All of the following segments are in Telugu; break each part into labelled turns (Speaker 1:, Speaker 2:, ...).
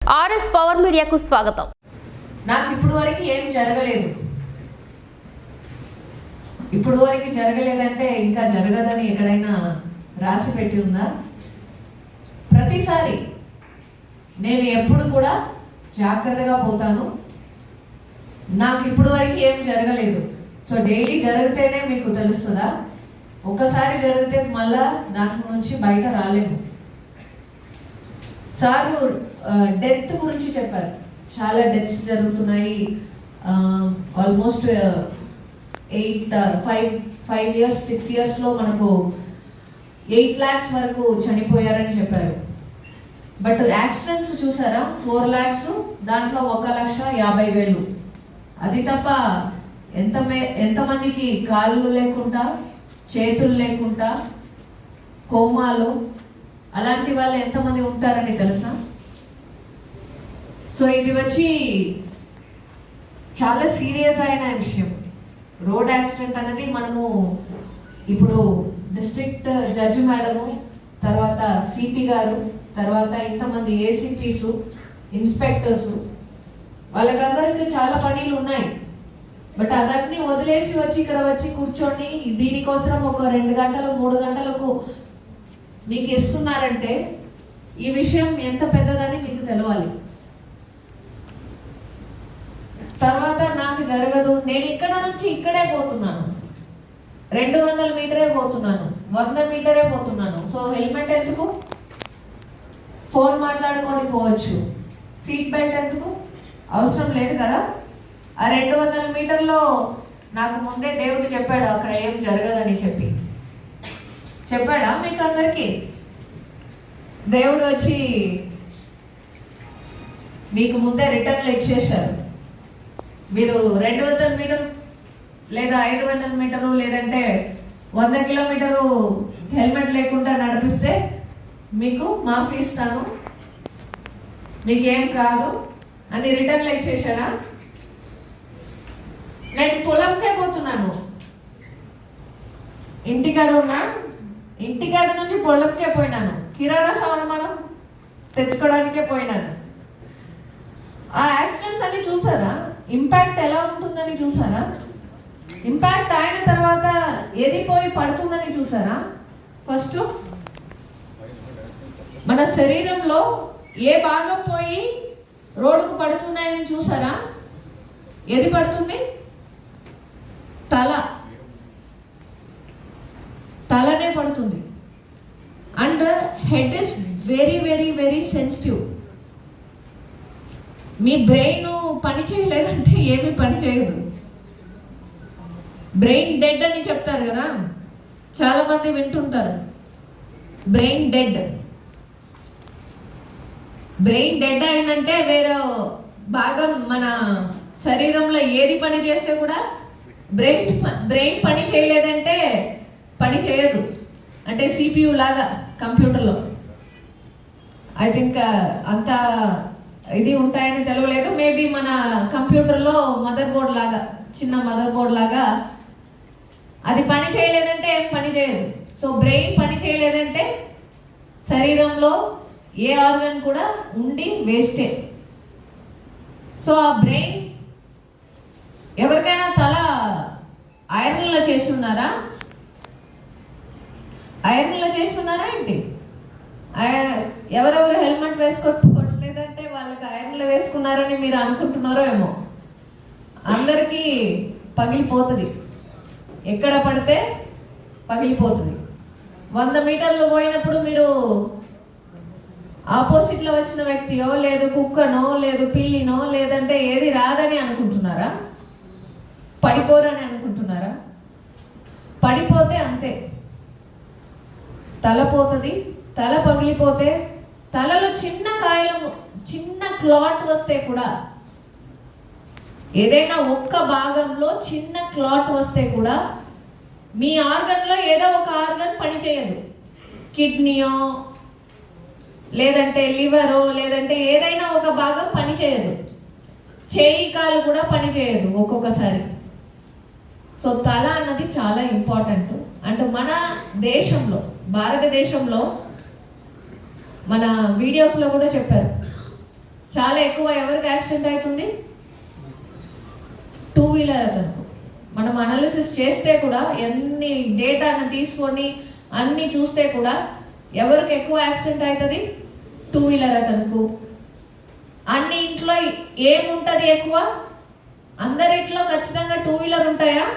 Speaker 1: ఆర్ఎస్ పవర్ మీడియాకు స్వాగతం.
Speaker 2: నాకు ఇప్పుడు వరకు ఏం జరగలేదు. ఇప్పుడు వరకు జరగలేదంటే ఇంకా జరగదని ఎక్కడైనా రాసి పెట్టి ఉందా? ప్రతిసారి నేను ఎప్పుడు కూడా జాగ్రత్తగా పోతాను. నాకు ఇప్పుడు వరకు ఏం జరగలేదు. సో డైలీ జరిగితేనే మీకు తెలుస్తుందా? ఒకసారి జరిగితే మళ్ళా దాంట్లో నుంచి బయట రాలేము. సారు డెత్ గురించి చెప్పారు. చాలా డెత్స్ జరుగుతున్నాయి. ఆల్మోస్ట్ 5 years 6 yearsలో మనకు 8 lakhs వరకు చనిపోయారని చెప్పారు. బట్ యాక్సిడెంట్స్ చూసారా? 4 lakhs, దాంట్లో 1,50,000. అది తప్ప ఎంతమందికి కాళ్ళు లేకుండా, చేతులు లేకుండా, కోమాలు, అలాంటి వాళ్ళు ఎంతమంది ఉంటారని తెలుసా? సో ఇది వచ్చి చాలా సీరియస్ అయిన విషయం. రోడ్ యాక్సిడెంట్ అనేది మనము ఇప్పుడు డిస్ట్రిక్ట్ జడ్జి మేడము, తర్వాత సిపి గారు, తర్వాత ఇంతమంది ఏసీపీస్, ఇన్స్పెక్టర్స్, వాళ్ళకందరికీ చాలా పనులు ఉన్నాయి. బట్ అదన్నీ వదిలేసి వచ్చి ఇక్కడ వచ్చి కూర్చొని దీనికోసం ఒక 2 గంటలు 3 గంటలకు మీకు ఇస్తున్నారంటే ఈ విషయం ఎంత పెద్దదని మీకు తెలవాలి. తర్వాత నాకు జరగదు, నేను ఇక్కడ నుంచి ఇక్కడే పోతున్నాను, 200 మీటరే పోతున్నాను, 100 మీటరే పోతున్నాను. సో హెల్మెట్ ఎందుకు? ఫోన్ మాట్లాడుకొని పోవచ్చు. సీట్ బెల్ట్ ఎందుకు? అవసరం లేదు కదా. ఆ 200 మీటర్లో నాకు ముందే దేవుడు చెప్పాడు అక్కడ ఏం జరగదని చెప్పాడా మీకు అందరికీ? దేవుడు వచ్చి మీకు ముందే రిటర్న్లు ఇచ్చేశారు. మీరు 200 మీటర్ లేదా 500 మీటరు లేదంటే 100 కిలోమీటరు హెల్మెట్ లేకుండా నడిపిస్తే మీకు మాఫీ ఇస్తాను, మీకేం కాదు అని రిటర్న్లు ఇచ్చేసాడా? నేను పొలంకే పోతున్నాను, ఇంటికాడ నుంచి పొలంకే పోయినాను, కిరాణా సామాను తెచ్చుకోవడానికే పోయినాను. ఆ యాక్సిడెంట్స్ అన్ని చూసారా? ఇంపాక్ట్ ఎలా ఉంటుందని చూసారా? ఇంపాక్ట్ అయిన తర్వాత ఏది పోయి పడుతుందని చూసారా? ఫస్ట్ మన శరీరంలో ఏ భాగం పోయి రోడ్డుకు పడుతున్నాయని చూసారా? ఏది పడుతుంది? తలనే పడుతుంది. And head is very very very sensitive. Me brain పని చేయలేదంటే ఏమీ పని చేయదు. బ్రెయిన్ డెడ్ అని చెప్తారు కదా, చాలా మంది వింటుంటారు. బ్రెయిన్ డెడ్ అయిందంటే వేరే భాగం మన శరీరంలో ఏది పని చేస్తే కూడా బ్రెయిన్ పని చేయలేదంటే పని చేయదు. అంటే CPU లాగా కంప్యూటర్లో ఐ థింక్ అంత ఇది ఉంటాయని తెలియలేదు. మేబీ మన కంప్యూటర్లో మదర్ బోర్డ్ లాగా, చిన్న మదర్ బోర్డ్ లాగా అది పని చేయలేదంటే ఏం పని చేయదు. సో బ్రెయిన్ పని చేయలేదంటే శరీరంలో ఏ ఆర్గన్ కూడా ఉండి వేస్టే. సో ఆ బ్రెయిన్ ఎవరికైనా తల ఐరన్లో చేస్తున్నారా? ఏంటి? ఎవరెవరు హెల్మెట్ వేసుకోవట్లేదంటే వాళ్ళకి ఐరన్లో వేసుకున్నారని మీరు అనుకుంటున్నారో ఏమో. అందరికీ పగిలిపోతుంది, ఎక్కడ పడితే పగిలిపోతుంది. 100 మీటర్లు పోయినప్పుడు మీరు ఆపోజిట్లో వచ్చిన వ్యక్తియో లేదు కుక్కనో లేదు పిల్లినో లేదంటే ఏది రాదని అనుకుంటున్నారా? పడిపోరని అనుకుంటున్నారా? పడిపోతే అంతే, తల పోతుంది. తల పగిలిపోతే తలలో చిన్న క్లాట్ వస్తే కూడా, ఏదైనా ఒక్క భాగంలో చిన్న క్లాట్ వస్తే కూడా మీ ఆర్గన్లో ఏదో ఒక ఆర్గన్ పనిచేయదు. కిడ్నీయో లేదంటే లివరో లేదంటే ఏదైనా ఒక భాగం పనిచేయదు. చేయి కాలు కూడా పనిచేయదు ఒక్కొక్కసారి. సో తల అన్నది చాలా ఇంపార్టెంట్. అంటే మన దేశంలో, భారతదేశంలో మన వీడియోస్లో కూడా చెప్పారు, చాలా ఎక్కువ ఎవరికి యాక్సిడెంట్ అవుతుంది? టూ వీలర్ అతను. మనం అనాలిసిస్ చేస్తే కూడా ఎన్ని డేటాను తీసుకొని అన్ని చూస్తే కూడా ఎవరికి ఎక్కువ యాక్సిడెంట్ అవుతుంది? టూ వీలర్ అతనుకు. అన్ని ఇంట్లో ఏముంటుంది ఎక్కువ? అందరింట్లో ఖచ్చితంగా టూ వీలర్ ఉంటాయా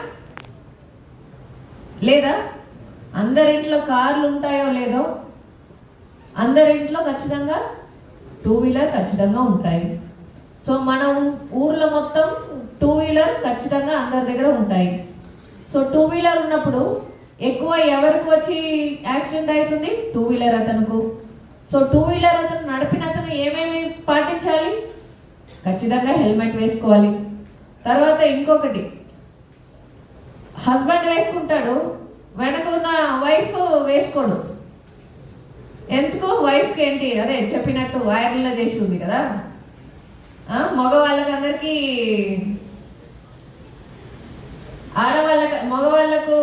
Speaker 2: లేదా? అందరింట్లో కార్లు ఉంటాయో లేదో? అందరింట్లో ఖచ్చితంగా టూ వీలర్ ఖచ్చితంగా ఉంటాయి. సో మన ఊర్లో మొత్తం టూ వీలర్ ఖచ్చితంగా అందరి దగ్గర ఉంటాయి. సో టూ వీలర్ ఉన్నప్పుడు ఎక్కువ ఎవరికి వచ్చి యాక్సిడెంట్ అవుతుంది? టూ వీలర్ అతనుకు. సో టూ వీలర్ అతను నడిపిన అతను ఏమేమి పాటించాలి? ఖచ్చితంగా హెల్మెట్ వేసుకోవాలి. తర్వాత ఇంకొకటి, హస్బెండ్ వేసుకుంటాడు, వెనక ఉన్న వైఫ్ వేసుకోడు. ఎందుకు? వైఫ్కి ఏంటి, అదే చెప్పినట్టు వైరల్లో చేసి ఉంది కదా. మగవాళ్ళకి మగవాళ్ళకు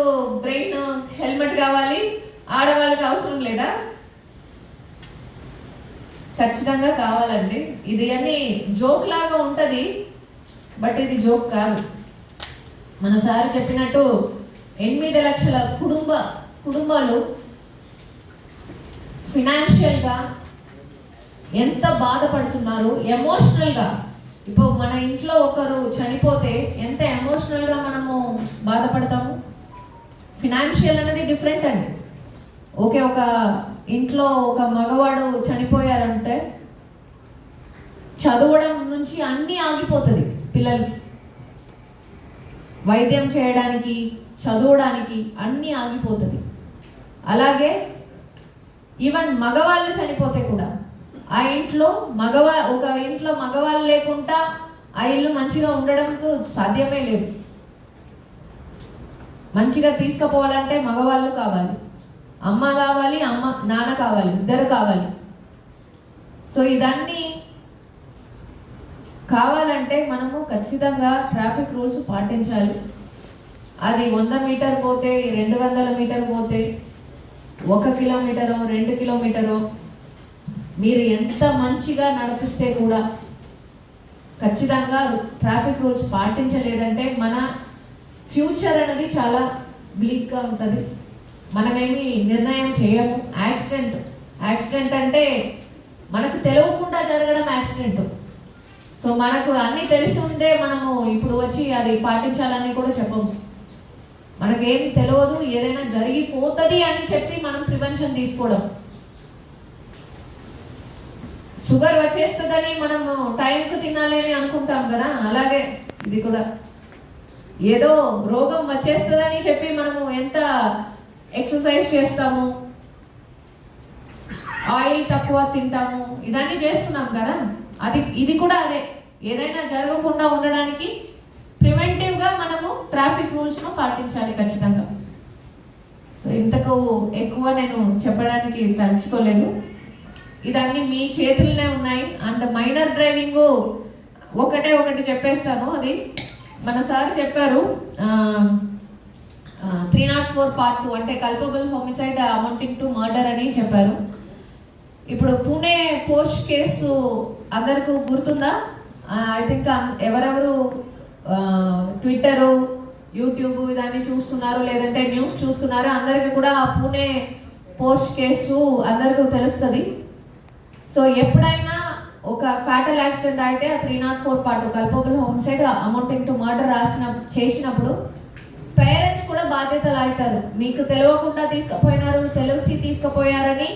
Speaker 2: బ్రెయిన్ హెల్మెట్ కావాలి, ఆడవాళ్ళకి అవసరం లేదా? ఖచ్చితంగా కావాలండి. ఇది అని జోక్ లాగా ఉంటుంది, బట్ ఇది జోక్ కాదు. మన సార్ చెప్పినట్టు 8 లక్షల కుటుంబాలు ఫినాన్షియల్గా ఎంత బాధపడుతున్నారు, ఎమోషనల్గా. ఇప్పుడు మన ఇంట్లో ఒకరు చనిపోతే ఎంత ఎమోషనల్గా మనము బాధపడతాము. ఫినాన్షియల్ అనేది డిఫరెంట్ అండి. ఓకే, ఒక ఇంట్లో ఒక మగవాడు చనిపోయారంటే చదవడం నుంచి అన్నీ ఆగిపోతుంది. పిల్లలకి వైద్యం చేయడానికి, చదవడానికి అన్నీ ఆగిపోతుంది. అలాగే ఈవెన్ మగవాళ్ళు చనిపోతే కూడా ఆ ఇంట్లో ఒక ఇంట్లో మగవాళ్ళు లేకుండా ఆ ఇల్లు మంచిగా ఉండడానికి సాధ్యమే లేదు. మంచిగా తీసుకుపోవాలంటే మగవాళ్ళు కావాలి, అమ్మ కావాలి, నాన్న కావాలి, ఇద్దరు కావాలి. సో ఇదన్నీ కావాలంటే మనము ఖచ్చితంగా ట్రాఫిక్ రూల్స్ పాటించాలి. అది 100 మీటర్ పోతే, 200 మీటర్ పోతే, 1 కిలోమీటరో 2 కిలోమీటరో మీరు ఎంత మంచిగా నడిపిస్తే కూడా ఖచ్చితంగా ట్రాఫిక్ రూల్స్ పాటించలేదంటే మన ఫ్యూచర్ అనేది చాలా బ్లీక్గా ఉంటుంది. మనమేమి నిర్ణయం చేయము. యాక్సిడెంట్ అంటే మనకు తెలియకుండా జరగడం యాక్సిడెంట్. సో మనకు అన్నీ తెలిసి ఉంటే మనము ఇప్పుడు వచ్చి అది పాటించాలని కూడా చెప్పము. మనకేం తెలియదు, ఏదైనా జరిగిపోతుంది అని చెప్పి మనం ప్రివెన్షన్ తీసుకోవడం. షుగర్ వచ్చేస్తుందని మనము టైంకు తినాలని అనుకుంటాం కదా, అలాగే ఇది కూడా ఏదో రోగం వచ్చేస్తుందని చెప్పి మనము ఎంత ఎక్సర్సైజ్ చేస్తాము, ఆయిల్ తక్కువ తింటాము, ఇదన్నీ చేస్తున్నాం కదా. ఇది కూడా అదే. ఏదైనా జరగకుండా ఉండడానికి ప్రివెంటివ్గా మనము ట్రాఫిక్ రూల్స్ను పాటించాలి ఖచ్చితంగా. సో ఇంతకు ఎక్కువ నేను చెప్పడానికి తలుచుకోలేదు. ఇదన్నీ మీ చేతుల్లోనే ఉన్నాయి. అండ్ మైనర్ డ్రైవింగ్ ఒకటి చెప్పేస్తాను. అది మన సార్ చెప్పారు, 304 పార్ట్ 2 అంటే culpable homicide amounting to murder అని చెప్పారు. ఇప్పుడు పూణే పోస్ట్ కేసు అందరికీ గుర్తుందా? ఐ థింక్ ఎవరెవరు ట్విట్టరు, యూట్యూబ్ ఇదన్నీ చూస్తున్నారు, లేదంటే న్యూస్ చూస్తున్నారు, అందరికీ కూడా ఆ పూణే పోస్ట్ కేసు అందరికీ తెలుస్తుంది. సో ఎప్పుడైనా ఒక ఫ్యాటల్ యాక్సిడెంట్ అయితే ఆ 304 part culpable homicide amounting to murder చేసినప్పుడు పేరెంట్స్ కూడా బాధ్యతలు అవుతారు. మీకు తెలియకుండా తీసుకుపోయినారు, తెలిసి తీసుకుపోయారని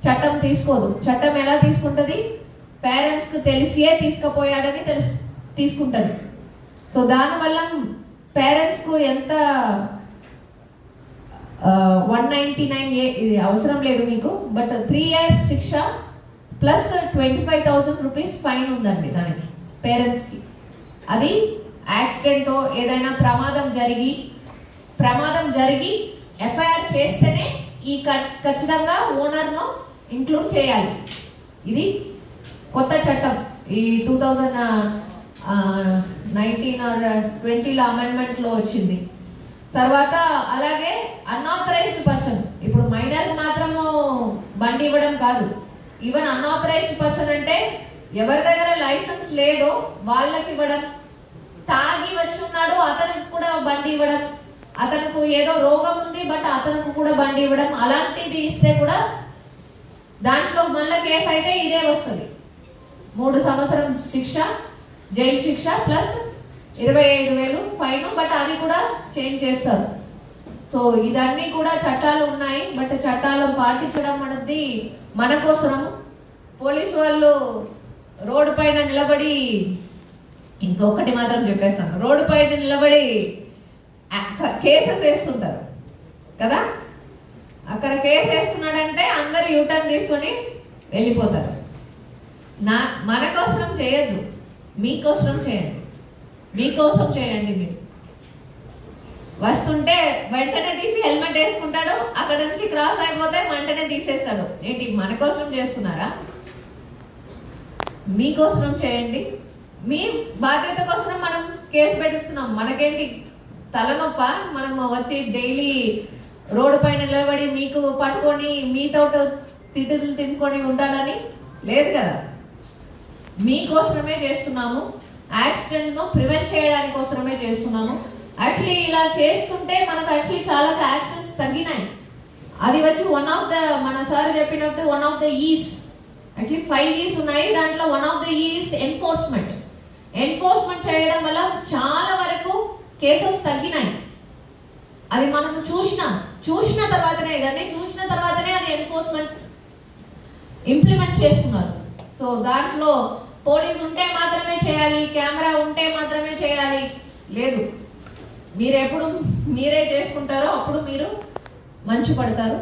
Speaker 2: చట్టం తీసుకోదు. చట్టం ఎలా తీసుకుంటుంది? పేరెంట్స్కి తెలిసియే తీసుకుపోయాడని తీసుకుంటుంది. సో దానివల్ల పేరెంట్స్కు ఎంత 199A ఇది అవసరం లేదు మీకు, బట్ 3 years శిక్ష ప్లస్ 25,000 రూపీస్ ఫైన్ ఉందండి దానికి పేరెంట్స్కి. అది యాక్సిడెంటో ఏదైనా ప్రమాదం జరిగి ఎఫ్ఐఆర్ చేస్తేనే ఈ ఖచ్చితంగా ఓనర్ను ఇంక్లూడ్ చేయాలి. ఇది కొత్త చట్టం, ఈ 2019 or 20లో అమెండ్మెంట్లో వచ్చింది. తర్వాత అలాగే అన్ఆథరైజ్డ్ పర్సన్, ఇప్పుడు మైనర్కి మాత్రము బండి ఇవ్వడం కాదు, ఈవెన్ అన్ఆథరైజ్డ్ పర్సన్ అంటే ఎవరి దగ్గర లైసెన్స్ లేదో వాళ్ళకి ఇవ్వడం, తాగి వచ్చి ఉన్నాడు అతనికి కూడా బండి ఇవ్వడం, అతనికి ఏదో రోగం ఉంది బట్ అతనికి కూడా బండి ఇవ్వడం, అలాంటిది ఇస్తే కూడా దాంట్లో మళ్ళీ కేసు అయితే ఇదే వస్తుంది. 3 సంవత్సరం శిక్ష, జైలు శిక్ష ప్లస్ 25,000 ఫైన్. బట్ అది కూడా చేంజ్ చేస్తారు. సో ఇదన్నీ కూడా చట్టాలు ఉన్నాయి. బట్ చట్టాలు పాటించడం అనేది మన కోసము. పోలీసు వాళ్ళు రోడ్డు పైన నిలబడి, ఇంకొకటి మాత్రం చెప్పేస్తాను, రోడ్డు పైన నిలబడి కేసెస్ వేస్తుంటారు కదా. అక్కడ కేసు వేస్తున్నాడంటే అందరు యూటర్న్ తీసుకొని వెళ్ళిపోతారు. మన కోసం చేయొద్దు, మీకోసం చేయండి. మీకోసం చేయండి. మీరు వస్తుంటే వెంటనే తీసి హెల్మెట్ వేసుకుంటాడు, అక్కడ నుంచి క్రాస్ అయిపోతే వెంటనే తీసేస్తాడు. ఏంటి మన కోసం చేస్తున్నారా? మీకోసం చేయండి. మీ బాధ్యత కోసం మనం కేసు పెట్టిస్తున్నాం. మనకేంటి తలనొప్ప? మనం వచ్చి డైలీ రోడ్డు పైన నిలబడి మీకు పట్టుకొని మీతో తిట్టులు తినుకొని ఉండాలని లేదు కదా. మీకోసమే చేస్తున్నాము. యాక్సిడెంట్ను ప్రివెంట్ చేయడానికి కోసమే చేస్తున్నాము. యాక్చువల్లీ ఇలా చేస్తుంటే మనకు యాక్చువల్లీ చాలా యాక్సిడెంట్స్ తగ్గినాయి. అది వచ్చి మన సార్ చెప్పినట్టు one of the is, actually 5 is ఉన్నాయి. దాంట్లో one of the is enforcement. Enforcement చేయడం వల్ల చాలా వరకు కేసెస్ తగ్గినాయి. అది మనం చూసిన తర్వాతనే, ఇదన్నీ చూసిన తర్వాతనే అది ఎన్ఫోర్స్మెంట్ ఇంప్లిమెంట్ చేస్తున్నారు. సో దాంట్లో పోలీస్ ఉంటే మాత్రమే చేయాలి, కెమెరా ఉంటే మాత్రమే చేయాలి లేదు. మీరు ఎప్పుడు మీరే చేసుకుంటారో అప్పుడు మీరు మంచి పడతారు.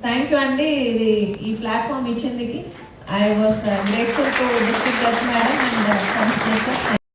Speaker 2: థ్యాంక్ యూ అండి, ఇది ఈ ప్లాట్ఫామ్ ఇచ్చిందికి. I was grateful to district judge madam and